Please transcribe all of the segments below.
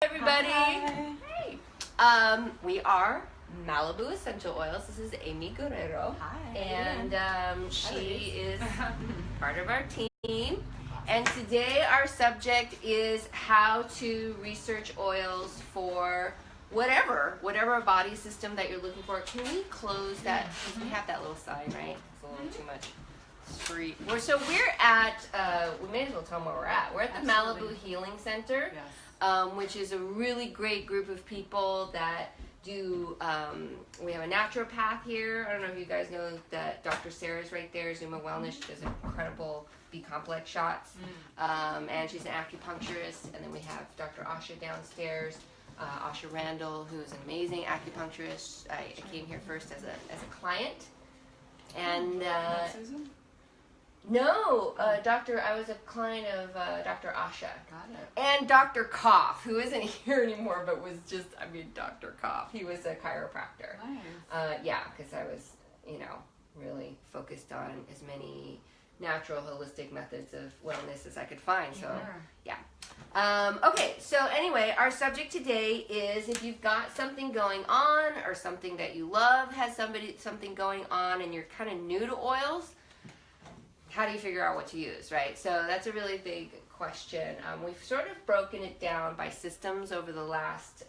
Everybody. Hi. Hey. We are Malibu Essential Oils. This is Amy Guerrero. Hi. And she is part of our team. And today our subject is how to research oils for whatever body system that you're looking for. Can we close that? Because we have that little sign, right? It's a little too much. Street. So we're at, we may as well tell them where we're at. We're at the Malibu Healing Center, which is a really great group of people that do, we have a naturopath here. I don't know if you guys know that Dr. Sarah's right there, Zuma Wellness. She does incredible B-complex shots. And she's an acupuncturist. And then we have Dr. Asha downstairs, Asha Randall, who is an amazing acupuncturist. I came here first as a client. And Susan? no, I was a client of Dr. Asha. Got it. And Dr. Koff, who isn't here anymore, but was just, Dr. Koff. He was a chiropractor. Nice. Yeah, because I was, really focused on as many natural, holistic methods of wellness as I could find. So, yeah. Okay, so anyway, our subject today is if you've got something going on or something that you love has something going on and you're kind of new to oils, how do you figure out what to use, right? So that's a really big question. We've sort of broken it down by systems over the last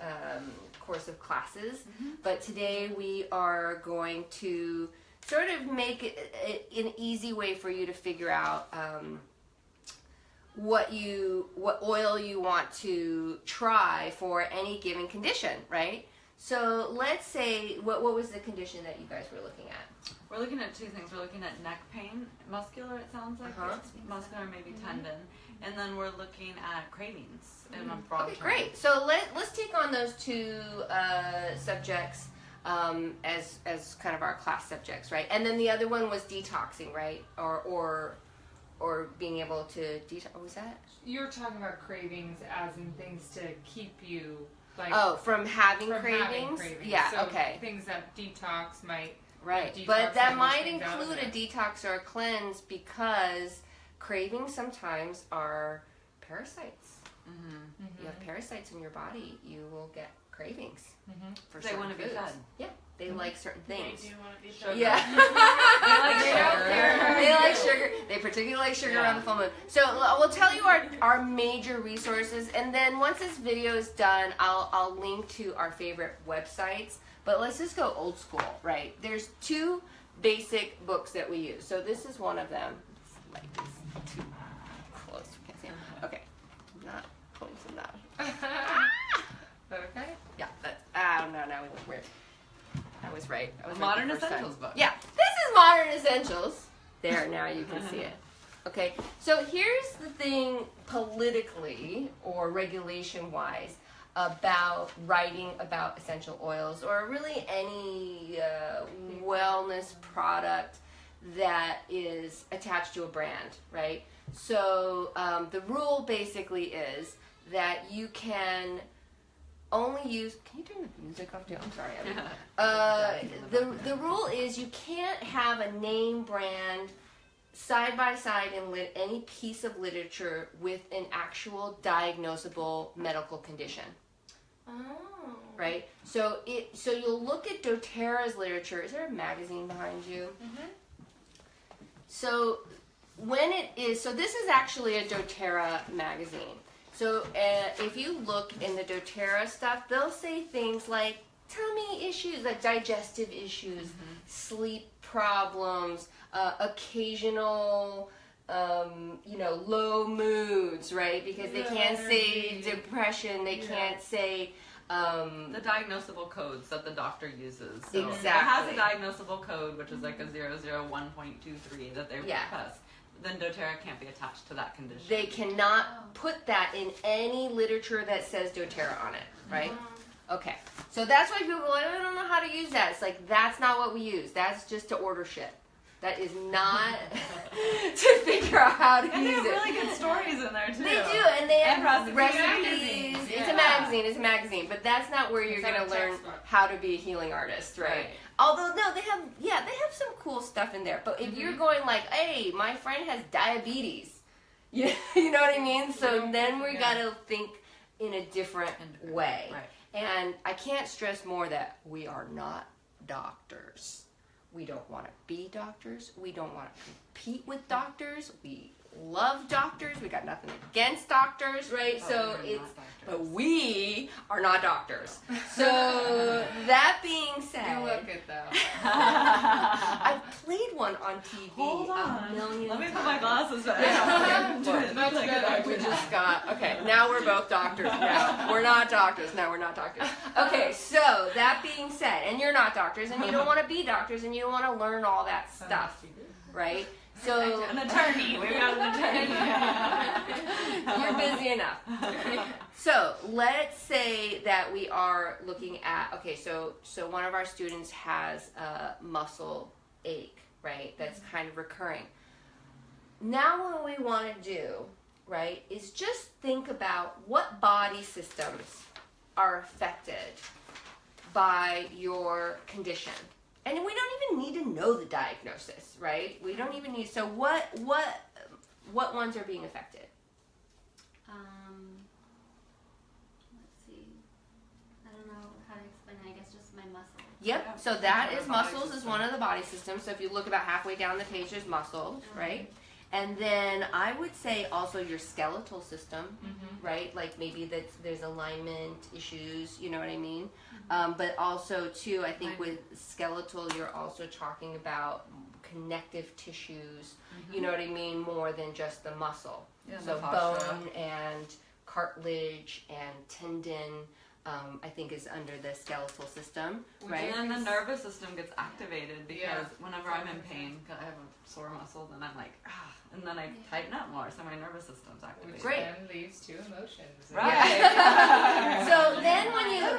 course of classes, but today we are going to sort of make it an easy way for you to figure out what oil you want to try for any given condition, right? So let's say, what was the condition that you guys were looking at? We're looking at two things. We're looking at neck pain, muscular it sounds like. It's muscular, maybe tendon. And then we're looking at cravings in a broad term. Great. So let's take on those two subjects as kind of our class subjects, right? And then the other one was detoxing, right? Or being able to detox. What was that? You're talking about cravings as in things to keep you from having cravings? Yeah, so okay. Things that detox might but that might include a detox or a cleanse because cravings sometimes are parasites. You have parasites in your body, you will get cravings for certain want to foods. be fed. Yeah, they like certain things. They do want to be sugar. Yeah. They like sugar. They particularly like sugar around the full moon. So we'll tell you our major resources, and then once this video is done, I'll link to our favorite websites. But let's just go old school, right? There's two basic books that we use. So this is one of them. It's like it's too close. You can't see them. Okay. I'm not close enough. Okay. Yeah. That's, no, now we look weird. I was right. I was Modern right the first Essentials time. book. Yeah. This is Modern Essentials. There, now you can see it. Okay. So here's the thing politically or regulation-wise about writing about essential oils or really any wellness product that is attached to a brand, right? So the rule basically is that you can only use, can you turn the music off too? I'm sorry. The rule is you can't have a name brand side by side in any piece of literature with an actual diagnosable medical condition. Oh. Right? So you'll look at doTERRA's literature. Is there a magazine behind you? So this is actually a doTERRA magazine. So if you look in the doTERRA stuff, they'll say things like tummy issues, like digestive issues, sleep problems, occasional low moods, right? Because they can't say depression, they can't say the diagnosable codes that the doctor uses. So exactly. It has a diagnosable code, which is like a 001.23 that they request. Then doTERRA can't be attached to that condition. They cannot put that in any literature that says doTERRA on it, right? Okay. So that's why people go, I don't know how to use that. It's like, that's not what we use. That's just to order shit. That is not to figure out how to use it. And they have really good stories in there, too. They do, and they have recipes. It's a magazine, but that's not where you're going to learn how to be a healing artist, right? Although, no, they have some cool stuff in there. But if you're going like, hey, my friend has diabetes, you know what I mean? So then we got to think in a different way. Right. And I can't stress more that we are not doctors. We don't want to be doctors. We don't want to compete with doctors. We love doctors. We got nothing against doctors, right? But we are not doctors. So that being said, You look it though. I've played one on TV Hold a on. million Let me times. put my glasses back. Yeah. That's good. We just got, okay, now we're both doctors. No, we're not doctors. No, we're not doctors. Okay, so that being said, and you're not doctors, and you don't want to be doctors, and you don't want to learn all that stuff, right? So An attorney. We got an attorney. you're busy enough. So let's say that we are looking at, okay, so one of our students has a muscle ache, right? That's kind of recurring. Now what we want to do, right, is just think about what body systems are affected by your condition. And we don't even need to know the diagnosis, right? We don't even need, so what ones are being affected? Let's see. I don't know how to explain it. I guess just my muscles. Yep, Yeah. so that It's is a body muscles is system. one of the body systems. So if you look about halfway down the page, there's muscles, right? And then I would say also your skeletal system, right? Like maybe there's alignment issues, you know what I mean? But also too, I think with skeletal, you're also talking about connective tissues, you know what I mean? More than just the muscle. Yeah, So the fascia. bone and cartilage and tendon, I think is under the skeletal system, right? And then the nervous system gets activated because Yeah. whenever I'm in pain, 'cause I have a sore muscle, then I'm like, and then I tighten up more, so my nervous system's activated. Which Great. then leads to emotions. Right. So then when you How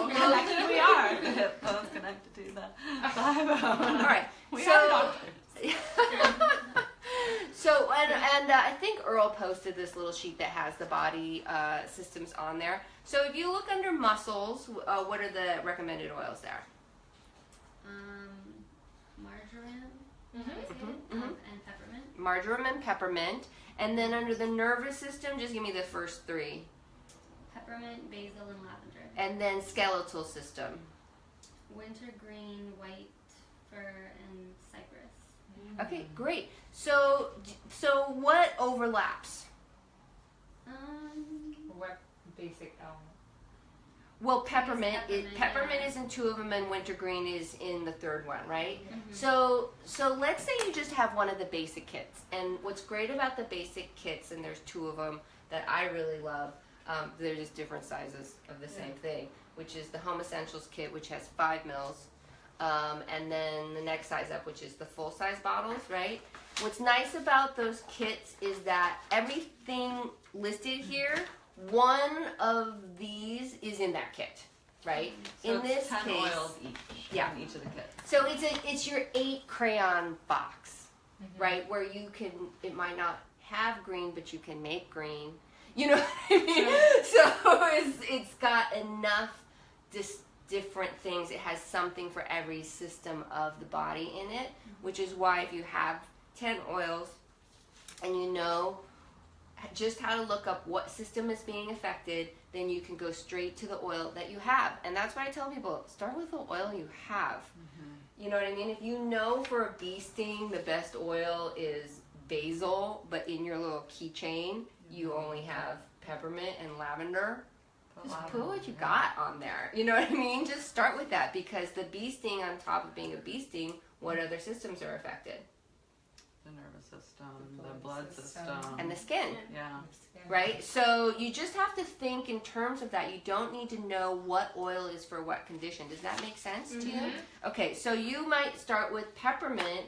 look, connected we are. The hip bone's connected to the thigh bone. all right. We So are doctors. So and I think Earl posted this little sheet that has the body systems on there. So if you look under muscles, what are the recommended oils there? Marjoram. mhm. And peppermint. Marjoram and peppermint. And then under the nervous system, just give me the first three. Peppermint, basil, and lavender. And then skeletal system. Wintergreen, white fir, and cypress. Okay, great. So what overlaps? What basic element? Well, peppermint peppermint, yeah. is in two of them, and wintergreen is in the third one, right? Mhm. So let's say you just have one of the basic kits, and what's great about the basic kits, and there's two of them that I really love. They're just different sizes of the same thing, which is the Home Essentials kit, which has 5 mils, and then the next size up, which is the full size bottles, right? What's nice about those kits is that everything listed here, one of these is in that kit, right? So in it's this 10 case, oils each. Yeah. In each of the kits. so it's your 8 crayon box, right? Where you can, it might not have green, but you can make green. You know what I mean? So it's got enough different things. It has something for every system of the body in it, which is why if you have 10 oils and you know just how to look up what system is being affected, then you can go straight to the oil that you have. And that's why I tell people, start with the oil you have. You know what I mean? If you know for a bee sting the best oil is basil, but in your little keychain you only have peppermint and lavender, just put what you got on there. You know what I mean? Just start with that, because the bee sting, on top of being a bee sting, what other systems are affected? The nervous system, the blood system. And the skin. Yeah. Right? So you just have to think in terms of that. You don't need to know what oil is for what condition. Does that make sense to you? Okay, so you might start with peppermint,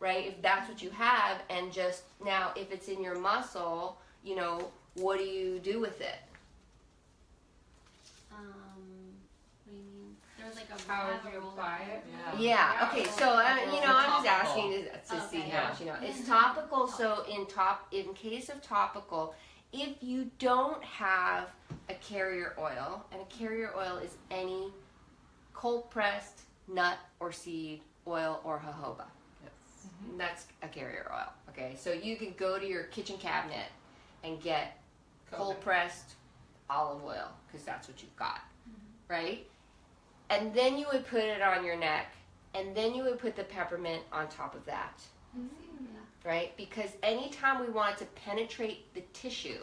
right, if that's what you have, and just now if it's in your muscle, you know, what do you do with it? What do you mean? There was like a How I would have a you roll apply of it? Yeah, okay, so you know, I'm just Topical. asking to see Okay. how much you know. It's topical, so in case of topical, if you don't have a carrier oil, and a carrier oil is any cold pressed nut or seed oil or jojoba. Yes. That's a carrier oil. Okay, so you can go to your kitchen cabinet and get cold pressed olive oil because that's what you've got, right? And then you would put it on your neck, and then you would put the peppermint on top of that, right? Because anytime we want it to penetrate the tissue,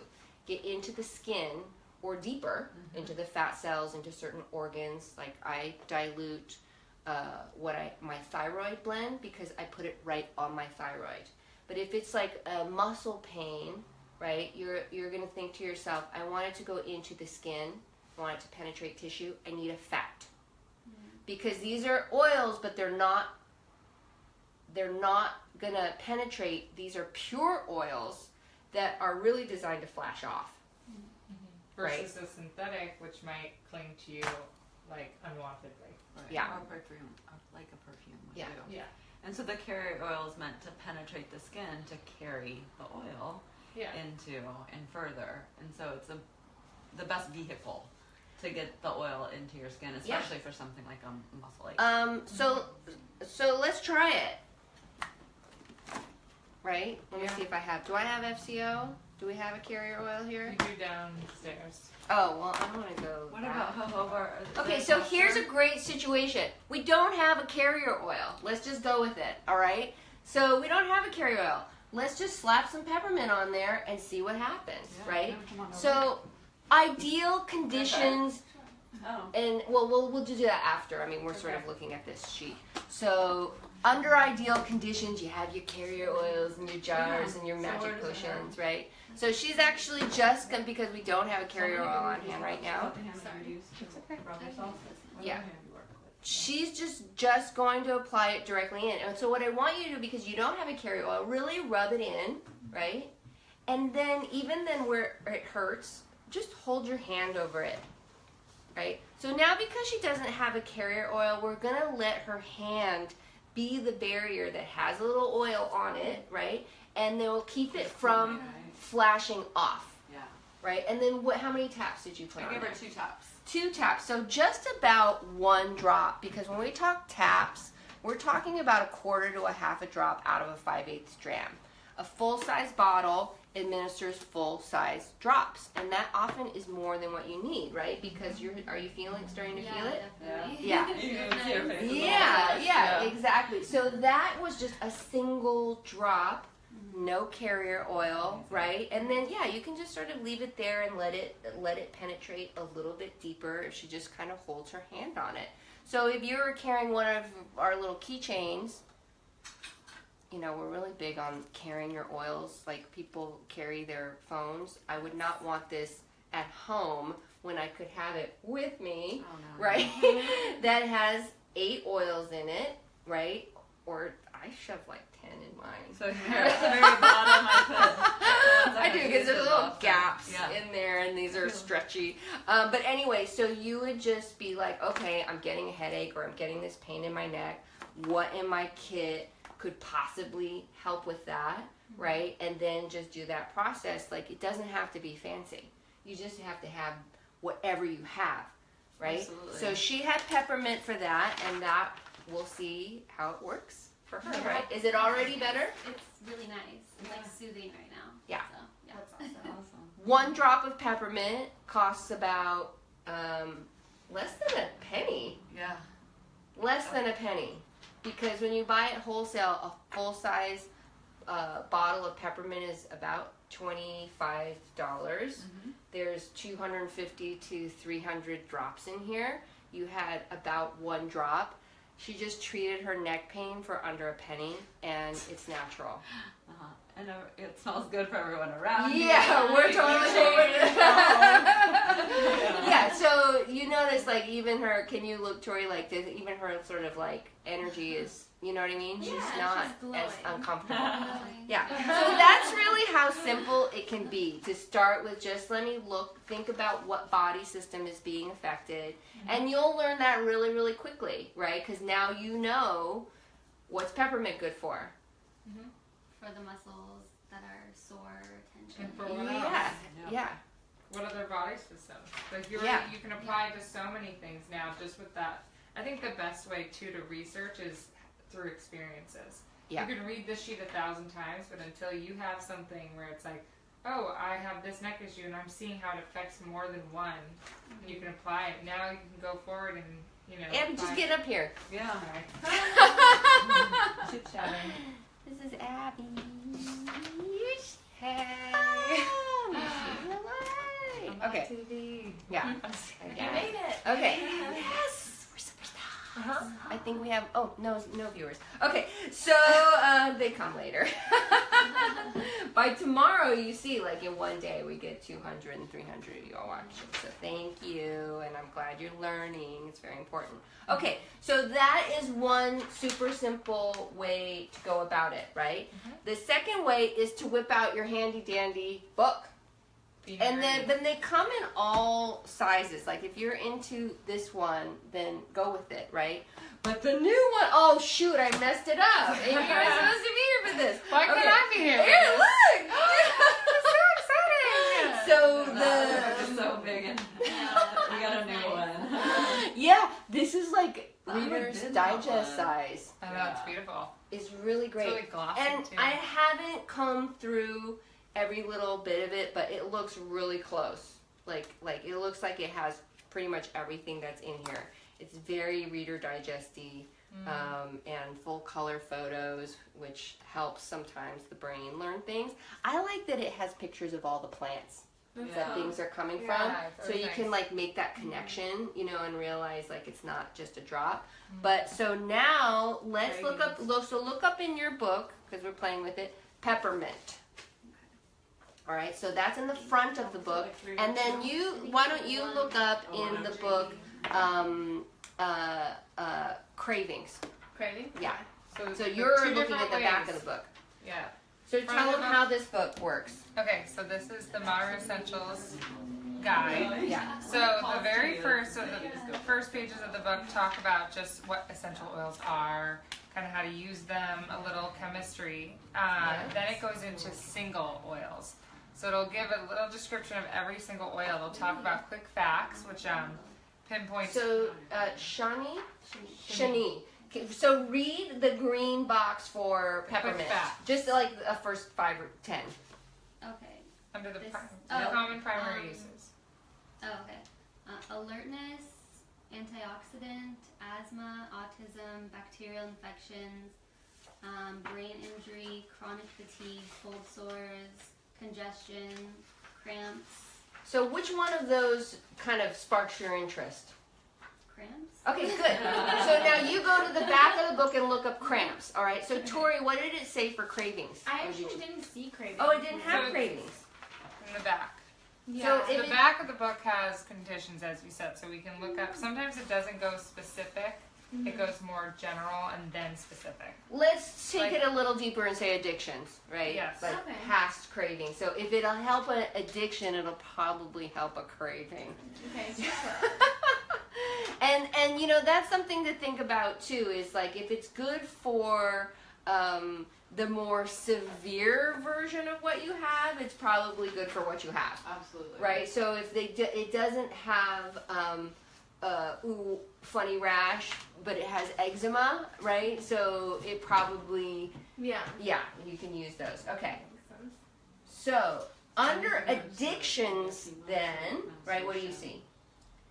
get into the skin or deeper into the fat cells, into certain organs, like I dilute my thyroid blend because I put it right on my thyroid. But if it's like a muscle pain, right, you're going to think to yourself, I want it to go into the skin, I want it to penetrate tissue, I need a fat. Because these are oils, but they're not going to penetrate. These are pure oils that are really designed to flash off. Versus a synthetic, which might cling to you like unwantedly. Right. Yeah. Or perfume, like a perfume would do. Yeah. And so the carrier oil is meant to penetrate the skin to carry the oil into and further. And so it's the best vehicle to get the oil into your skin, especially for something like a muscle ache. So let's try it. Right? Let me see if I have. Do I have FCO? Do we have a carrier oil here? You do downstairs. Oh, well, I want to go. What about jojoba? Okay, so here's a great situation. We don't have a carrier oil. Let's just go with it, all right? So we don't have a carrier oil. Let's just slap some peppermint on there and see what happens, right? So ideal conditions, and we'll do that after. I mean, we're sort of looking at this sheet. So under ideal conditions, you have your carrier oils and your jars and your magic potions, right? So she's actually just going, because we don't have a carrier oil on hand right now. Yeah. She's just going to apply it directly in. And so what I want you to do, because you don't have a carrier oil, really rub it in, right? And then even then where it hurts, just hold your hand over it, right? So now because she doesn't have a carrier oil, we're going to let her hand be the barrier that has a little oil on it, right? And then we'll keep it from flashing off, right? And then how many taps did you put on I gave there? her 2 taps. 2 taps, so just about 1 drop, because when we talk taps, we're talking about 1/4 to 1/2 drop out of a 5/8 dram. A full-size bottle administers full-size drops, and that often is more than what you need, right? Because are you starting to feel it? Definitely. Yeah. Yeah, exactly. So that was just a single drop, no carrier oil, right? And then you can just sort of leave it there and let it penetrate a little bit deeper if she just kind of holds her hand on it. So if you're carrying one of our little keychains, we're really big on carrying your oils like people carry their phones. I would not want this at home when I could have it with me, right? That has 8 oils in it, right? Or I shove like 10 in mine. So here at the very bottom, I do, because there's little gaps in there, and these are stretchy. But anyway, so you would just be like, okay, I'm getting a headache, or I'm getting this pain in my neck. What in my kit could possibly help with that, right? And then just do that process. Like, it doesn't have to be fancy. You just have to have whatever you have, right? Absolutely. So she had peppermint for that, and that we'll see how it works for her, right? Is it already better? It's really nice. It's like soothing right now. Yeah. So, yeah. That's awesome. 1 drop of peppermint costs about less than a penny. Yeah. Less than a penny. Because when you buy at wholesale, a full-size bottle of peppermint is about $25. There's 250 to 300 drops in here. You had about 1 drop. She just treated her neck pain for under a penny, and it's natural. And it smells good for everyone around. Yeah, we're totally over it. Yeah, so you notice, like, even her, can you look, Tori, like, even her sort of, like, energy is, you know what I mean? She's not as uncomfortable. Yeah, so that's really how simple it can be, to start with just let me think about what body system is being affected, and you'll learn that really, really quickly, right? Because now you know what's peppermint good for. For the muscles that are sore, tension. And for what else? Yeah. What other body systems? Like you can apply to so many things now just with that. I think the best way to research is through experiences. Yeah. You can read this sheet 1,000 times, but until you have something where it's like, oh, I have this neck issue and I'm seeing how it affects more than one, you can apply it. Now you can go forward and, you know. Abby, just get up here. Yeah. Chit-chatting. This is Abby. Hey. Okay. TV. Yeah. You made it. Okay. Yes, we're superstars. Uh-huh. I think we have. Oh no viewers. Okay, so they come later. By tomorrow, you see, like in one day, we get 200 and 300 of y'all watching. So thank you, and I'm glad you're learning. It's very important. Okay, so that is one super simple way to go about it, right? Mm-hmm. The second way is to whip out your handy dandy book. And then they come in all sizes. Like if you're into this one, then go with it, right? But the new one, oh shoot, I messed it up. And you're supposed to be here for this. Why can't I be here? Here, look. It's so exciting. So That book is so big and we got a new one. yeah, this is like I Reader's did that Digest one. size. I know, it's beautiful. It's really great. It's really glossy And too. I haven't come through every little bit of it, but it looks really close. Like it looks like it has pretty much everything that's in here. It's very Reader Digest-y, and full color photos, which helps sometimes the brain learn things. I like that it has pictures of all the plants that things are coming from, so you can like make that connection, you know, and realize like it's not just a drop. But so now let's look up. So look up in your book, because we're playing with it, peppermint. All right, so that's in the front of the book, and then why don't you look up in the book cravings? Craving? Yeah. So you're two looking at different the back ways. of the book. Yeah. So Front tell of them the how this book works. Okay, so this is the Malibu Essentials guide. Yeah. So the very first pages of the book talk about just what essential oils are, kind of how to use them, a little chemistry. Then it goes into single oils. So it'll give a little description of every single oil. It'll talk about quick facts, which pinpoints. So Shani. Okay, so read the green box for peppermint. fact. Just like a first 5 or 10. Okay. Under the This- common primary uses. Oh, okay. Alertness, antioxidant, asthma, autism, bacterial infections, brain injury, chronic fatigue, cold sores, congestion, cramps. So which one of those kind of sparks your interest? Cramps? Okay, good. So now you go to the back of the book and look up cramps. All right. So Tori, what did it say for cravings? I Or did actually you- didn't see cravings. Oh, it didn't have So- cravings. In the back. Yeah. So So if the it- back of the book has conditions, as you said, so we can look up. Sometimes it doesn't go specific. It goes more general and then specific. Let's take Like- it a little deeper and say addictions, right? Yes. Like Okay. past craving. So if it'll help an addiction, it'll probably help a craving. Okay. And you know, that's something to think about too, is like if it's good for the more severe version of what you have, it's probably good for what you have. Absolutely. Right? So if it doesn't have funny rash, but it has eczema, right? So it probably, Yeah. yeah, you can use those. Okay. So under addictions then, right, what do you see?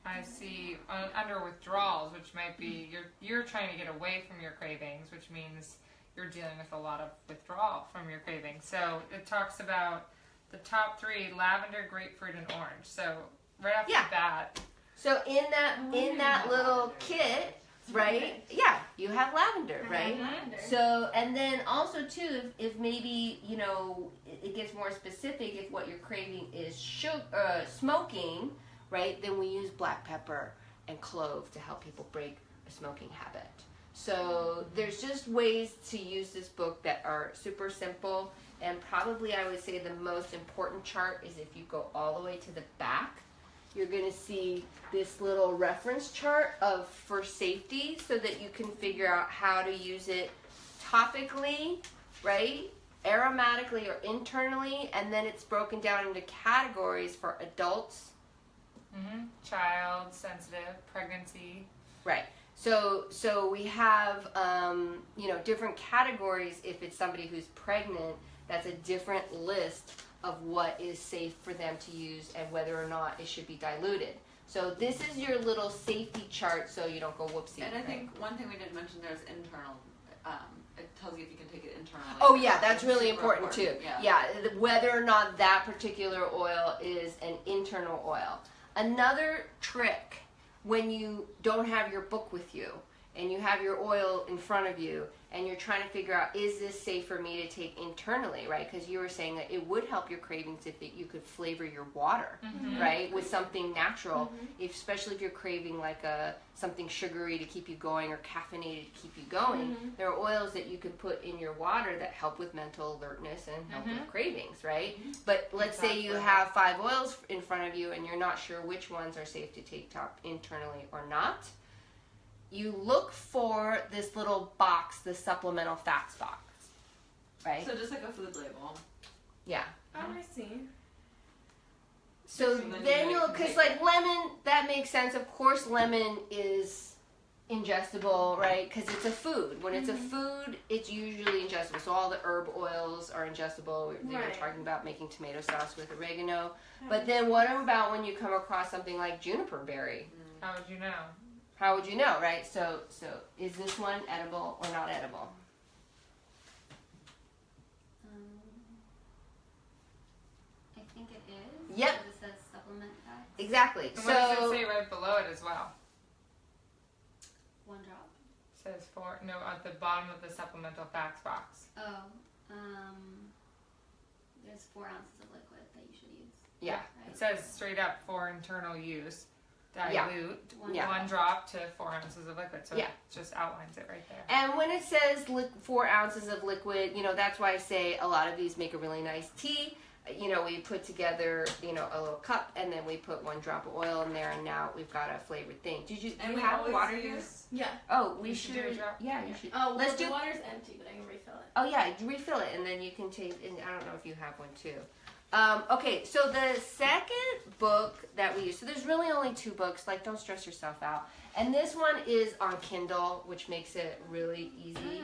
I see under withdrawals, which might be you're trying to get away from your cravings, which means you're dealing with a lot of withdrawal from your cravings. So it talks about the top 3: lavender, grapefruit, and orange. So right off Yeah. the bat, So in that little kit, right? Yeah, you have lavender, right? So, and then also too, if maybe, you know, it gets more specific, if what you're craving is smoking, right, then we use black pepper and clove to help people break a smoking habit. So there's just ways to use this book that are super simple, and probably I would say the most important chart is if you go all the way to the back, you're going to see this little reference chart for safety, so that you can figure out how to use it topically, right, aromatically, or internally, and then it's broken down into categories for adults. child, sensitive, pregnancy. Right. So we have you know, different categories. If it's somebody who's pregnant, that's a different list of what is safe for them to use and whether or not it should be diluted. So this is your little safety chart so you don't go whoopsie. And I think one thing we didn't mention there is internal. It tells you if you can take it internally. Oh yeah, that's really important too. Yeah. Whether or not that particular oil is an internal oil. Another trick when you don't have your book with you and you have your oil in front of you and you're trying to figure out, is this safe for me to take internally, right? Because you were saying that it would help your cravings if you could flavor your water, right, with something natural, especially if you're craving like something sugary to keep you going or caffeinated to keep you going. There are oils that you can put in your water that help with mental alertness and help with cravings, right? But let's say you have 5 oils in front of you and you're not sure which ones are safe to take internally or not. You look for this little box, the supplemental facts box, right? So just like a food label. Yeah. Oh, I see. So then you'll, because like lemon, that makes sense. Of course, lemon is ingestible, right? Because it's a food. When it's a food, it's usually ingestible. So all the herb oils are ingestible. They were talking about making tomato sauce with oregano. But then what about when you come across something like juniper berry? How would you know? How would you know, right? So is this one edible or not edible? I think it is. Yep. Because it says supplement facts. Exactly. And what does it say right below it as well? 1 drop. It says at the bottom of the supplemental facts box. Oh, there's 4 ounces of liquid that you should use. Yeah. Right? It says straight up for internal use. Dilute 1 drop to 4 ounces of liquid. So it just outlines it right there. And when it says 4 ounces of liquid, that's why I say a lot of these make a really nice tea. We put together, a little cup, and then we put 1 drop of oil in there, and now we've got a flavored thing. Do you have water use? Yeah. Oh, we should should. do a drop? Yeah, you should. Oh, well, Let's the water's empty, but I can refill it. Oh yeah, refill it, and then you can take. And I don't know if you have one too. Okay, so the second book that we use. So there's really only 2 books. Like, don't stress yourself out. And this one is on Kindle, which makes it really easy.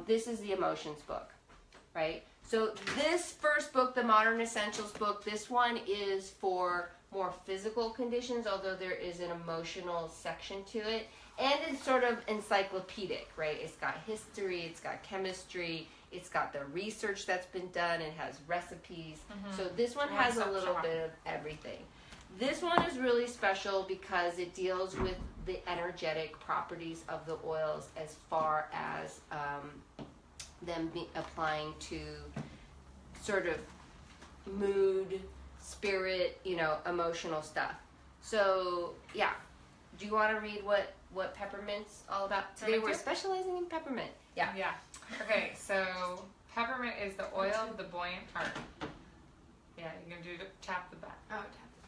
This is the emotions book, right? So this first book, the Modern Essentials book, this one is for more physical conditions, although there is an emotional section to it. And it's sort of encyclopedic, right? It's got history, it's got chemistry, it's got the research that's been done, it has recipes. So this one has a little bit of everything. This one is really special because it deals with the energetic properties of the oils as far as them applying to sort of mood, spirit, emotional stuff. So, yeah. Do you want to read what peppermint's all about? Today we're specializing in peppermint. Yeah. Yeah. Okay, so peppermint is the oil of the buoyant heart. Yeah, you can tap the back. Oh, tap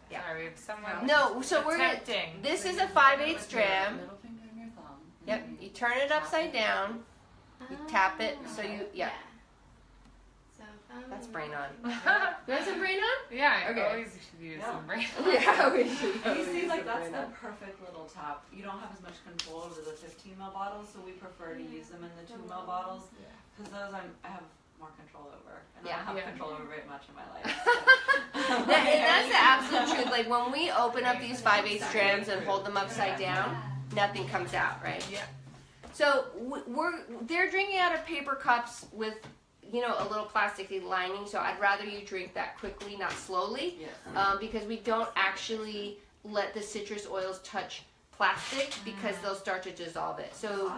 the Yeah. Sorry, we have someone. No, so we're gonna. attempting. This is a 5/8 dram. Middle finger and your thumb. Yep. You turn it upside down. You tap it. So you. Yeah. So, That's brain on. You want some brain on? Yeah, I Okay. always should use some brain. Yeah, we should. And you see, use like, some that's brain the on. perfect little top. You don't have as much control over the 15 ml bottles, so we prefer to use them in the 2 ml bottles because those I have more control over, and I don't have control over very much in my life. So. And that's the absolute truth. Like when we open up these 5/8 drams and hold them upside down, nothing comes out, right? Yeah. So they're drinking out of paper cups with a little plasticky lining. So I'd rather you drink that quickly, not slowly, because we don't actually let the citrus oils touch plastic because they'll start to dissolve it. So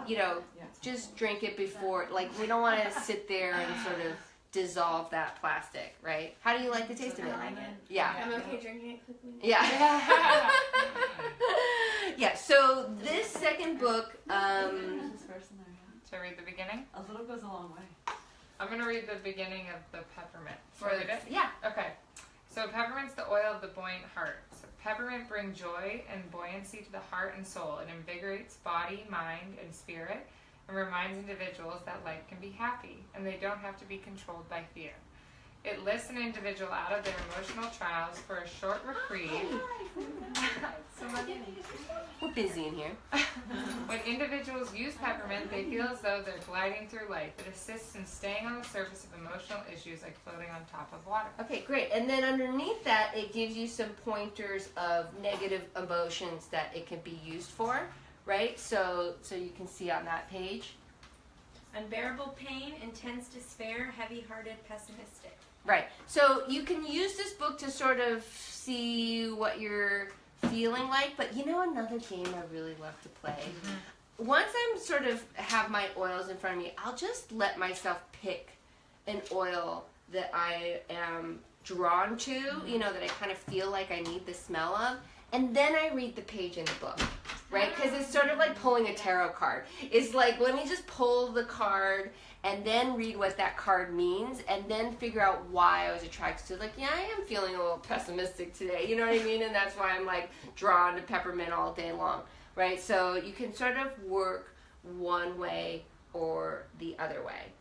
just drink it before. Like we don't want to sit there and sort of dissolve that plastic, right? How do you like the taste of it? I like it. Yeah. I'm okay drinking it quickly. Yeah. Yeah. So this second book, Should I read the beginning? A little goes a long way. I'm going to read the beginning of the peppermint. for Read it? yeah. Okay. So peppermint's the oil of the buoyant heart. So peppermint brings joy and buoyancy to the heart and soul. It invigorates body, mind, and spirit, and reminds individuals that life can be happy, and they don't have to be controlled by fear. It lifts an individual out of their emotional trials for a short reprieve. Well, busy in here. When individuals use peppermint, they feel as though they're gliding through life. It assists in staying on the surface of emotional issues like floating on top of water. Okay, great. And then underneath that, it gives you some pointers of negative emotions that it can be used for, right? So you can see on that page. Unbearable pain, intense despair, heavy-hearted, pessimistic. Right. So you can use this book to sort of see what you're feeling like, but you know another game I really love to play? Once I'm sort of have my oils in front of me, I'll just let myself pick an oil that I am drawn to, you know, that I kind of feel like I need the smell of, and then I read the page in the book, right? Because it's sort of like pulling a tarot card. It's like, let me just pull the card and then read what that card means, and then figure out why I was attracted to it. Like, yeah, I am feeling a little pessimistic today, you know what I mean? And that's why I'm like drawn to peppermint all day long, right? So you can sort of work one way or the other way.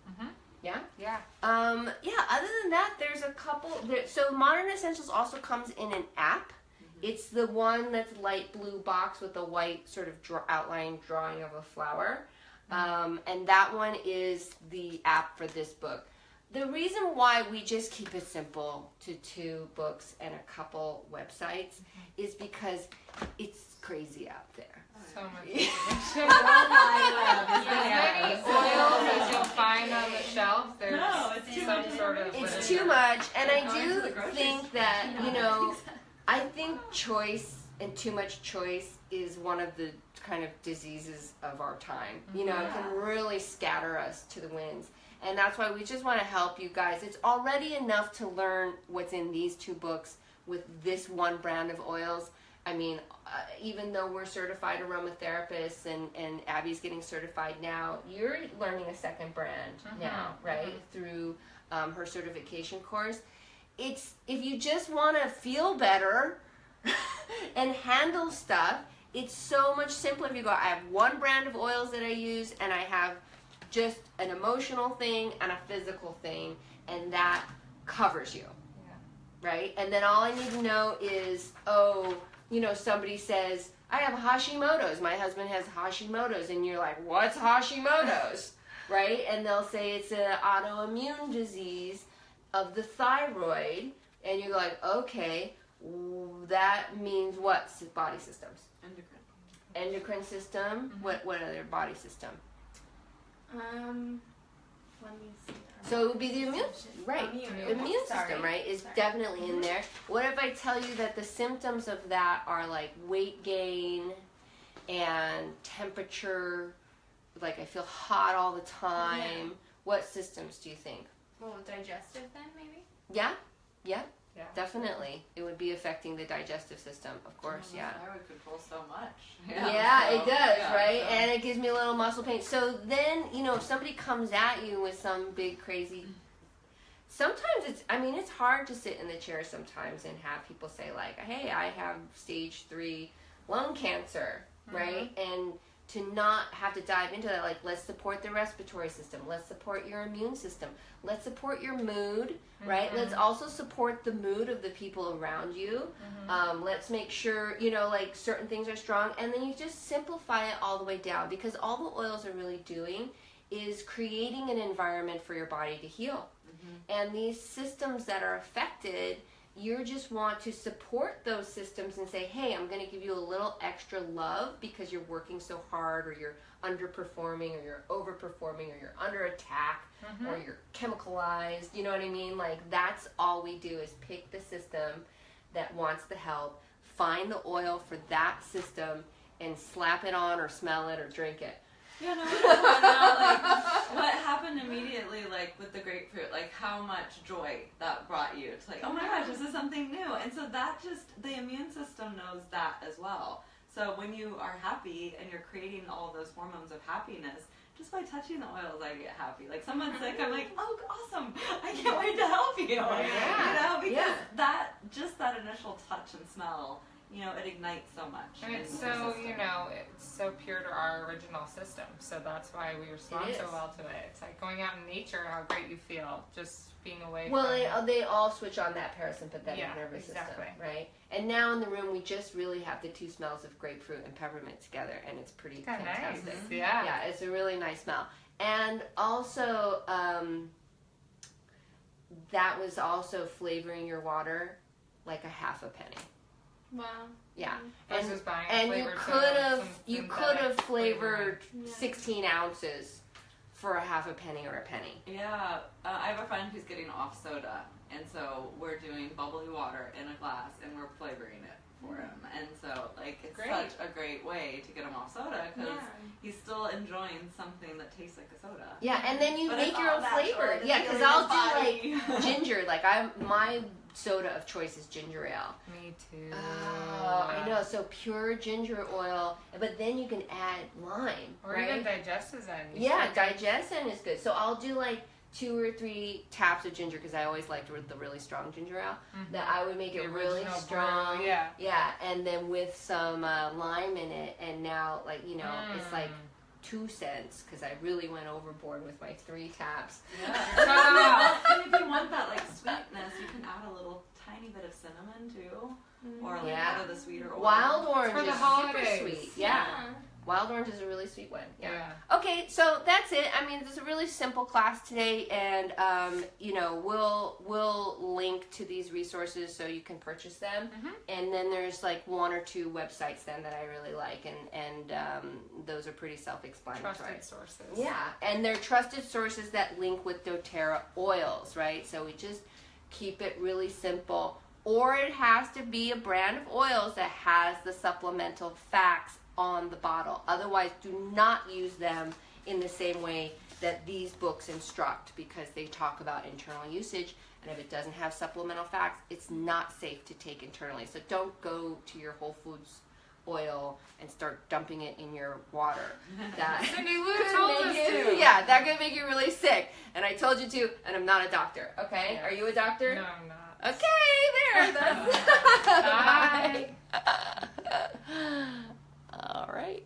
Yeah? Yeah. Yeah, other than that, there's a couple. So Modern Essentials also comes in an app. It's the one that's light blue box with a white sort of outline drawing of a flower. And that one is the app for this book. The reason why we just keep it simple to 2 books and a couple websites is because it's crazy out there. So much As many oils as you'll find on the shelf, there's some sort of It's too much, and I do think that, you know, I think choice and too much choice is one of the kind of diseases of our time. You know, it can really scatter us to the winds. And that's why we just want to help you guys. It's already enough to learn what's in these 2 books with this one brand of oils. I mean, even though we're certified aromatherapists and Abby's getting certified now, you're learning a second brand now, right? Through her certification course. It's, if you just want to feel better and handle stuff, it's so much simpler if you go, I have one brand of oils that I use, and I have just an emotional thing and a physical thing, and that covers you, right? And then all I need to know is, oh, you know, somebody says, I have Hashimoto's, my husband has Hashimoto's, and you're like, what's Hashimoto's, right? And they'll say it's an autoimmune disease of the thyroid, and you're like, okay, that means what body systems? Endocrine system. What other body system? Let me see. So it would be the immune, right? Immune system, right, is definitely in there. What if I tell you that the symptoms of that are like weight gain and temperature, like I feel hot all the time? What systems do you think? Well, digestive then, maybe? Yeah, definitely. It would be affecting the digestive system, of course, yeah. Thyroid controls so much. Yeah, it does, right? So. And it gives me a little muscle pain. So then, you know, if somebody comes at you with some big crazy, sometimes it's hard to sit in the chair sometimes and have people say like, hey, I have stage 3 lung cancer, right? And to not have to dive into that, like, let's support the respiratory system, let's support your immune system, let's support your mood, right? Let's also support the mood of the people around you. Let's make sure, you know, like certain things are strong, and then you just simplify it all the way down, because all the oils are really doing is creating an environment for your body to heal. And these systems that are affected, you just want to support those systems and say, hey, I'm going to give you a little extra love because you're working so hard, or you're underperforming, or you're overperforming, or you're under attack, or you're chemicalized. You know what I mean? Like, that's all we do is pick the system that wants the help, find the oil for that system, and slap it on or smell it or drink it. Yeah, no, I want to point out, like, what happened immediately, like, with the grapefruit, like, how much joy that brought you. It's like, oh my gosh, this is something new. And so that just, the immune system knows that as well. So when you are happy and you're creating all those hormones of happiness, just by touching the oils, I get happy. Like, someone's sick, I'm like, oh, awesome, I can't wait to help you. You know, because that, just that initial touch and smell, you know, it ignites so much. And it's so, you know, it's so pure to our original system. So that's why we respond so well to it. It's like going out in nature, how great you feel, just being away from... they all switch on that parasympathetic nervous system, right? And now in the room, we just really have the two smells of grapefruit and peppermint together, and it's pretty fantastic. Nice. Yeah. Yeah, it's a really nice smell. And also, that was also flavoring your water like a half a penny. Wow. Yeah, Versus buying and you could have flavored Yeah. 16 ounces for a half a penny or a penny. Yeah, I have a friend who's getting off soda, and so we're doing bubbly water in a glass, and we're flavoring it for him. And so, like, it's such a great way to get him off soda, because he's still enjoying something that tastes like a soda. Yeah, and then you But make it's your all own natural, flavor. it's Yeah, because feeling I'll his do body. like ginger. Like my soda of choice is ginger ale. Me too. Oh, I know. So pure ginger oil, but then you can add lime, Or right? even digestisone. Yeah, digestion is good. So I'll do like 2 or 3 taps of ginger, because I always liked the really strong ginger ale. That I would make it really strong. Brew, yeah. Yeah, and then with some lime in it, and now it's like 2 cents, because I really went overboard with my 3 taps. Yeah. And if you want that like sweetness, you can add a little tiny bit of cinnamon too, or like out of the sweeter oil. Wild orange for the is holidays. super sweet. Yeah. Wild orange is a really sweet one. Yeah. Okay, so that's it. I mean, it's a really simple class today, and we'll link to these resources so you can purchase them. And then there's like 1 or 2 websites then that I really like, and those are pretty self-explanatory. Trusted sources. Yeah, and they're trusted sources that link with doTERRA oils, right? So we just keep it really simple. Or it has to be a brand of oils that has the supplemental facts on the bottle. Otherwise, do not use them in the same way that these books instruct, because they talk about internal usage, and if it doesn't have supplemental facts, it's not safe to take internally. So don't go to your Whole Foods oil and start dumping it in your water. That Cindy Lu could told make us you- to. Yeah, that could make you really sick. And I told you to, and I'm not a doctor, okay? Yes. Are you a doctor? No, I'm not. Okay, there. That's Bye. All right.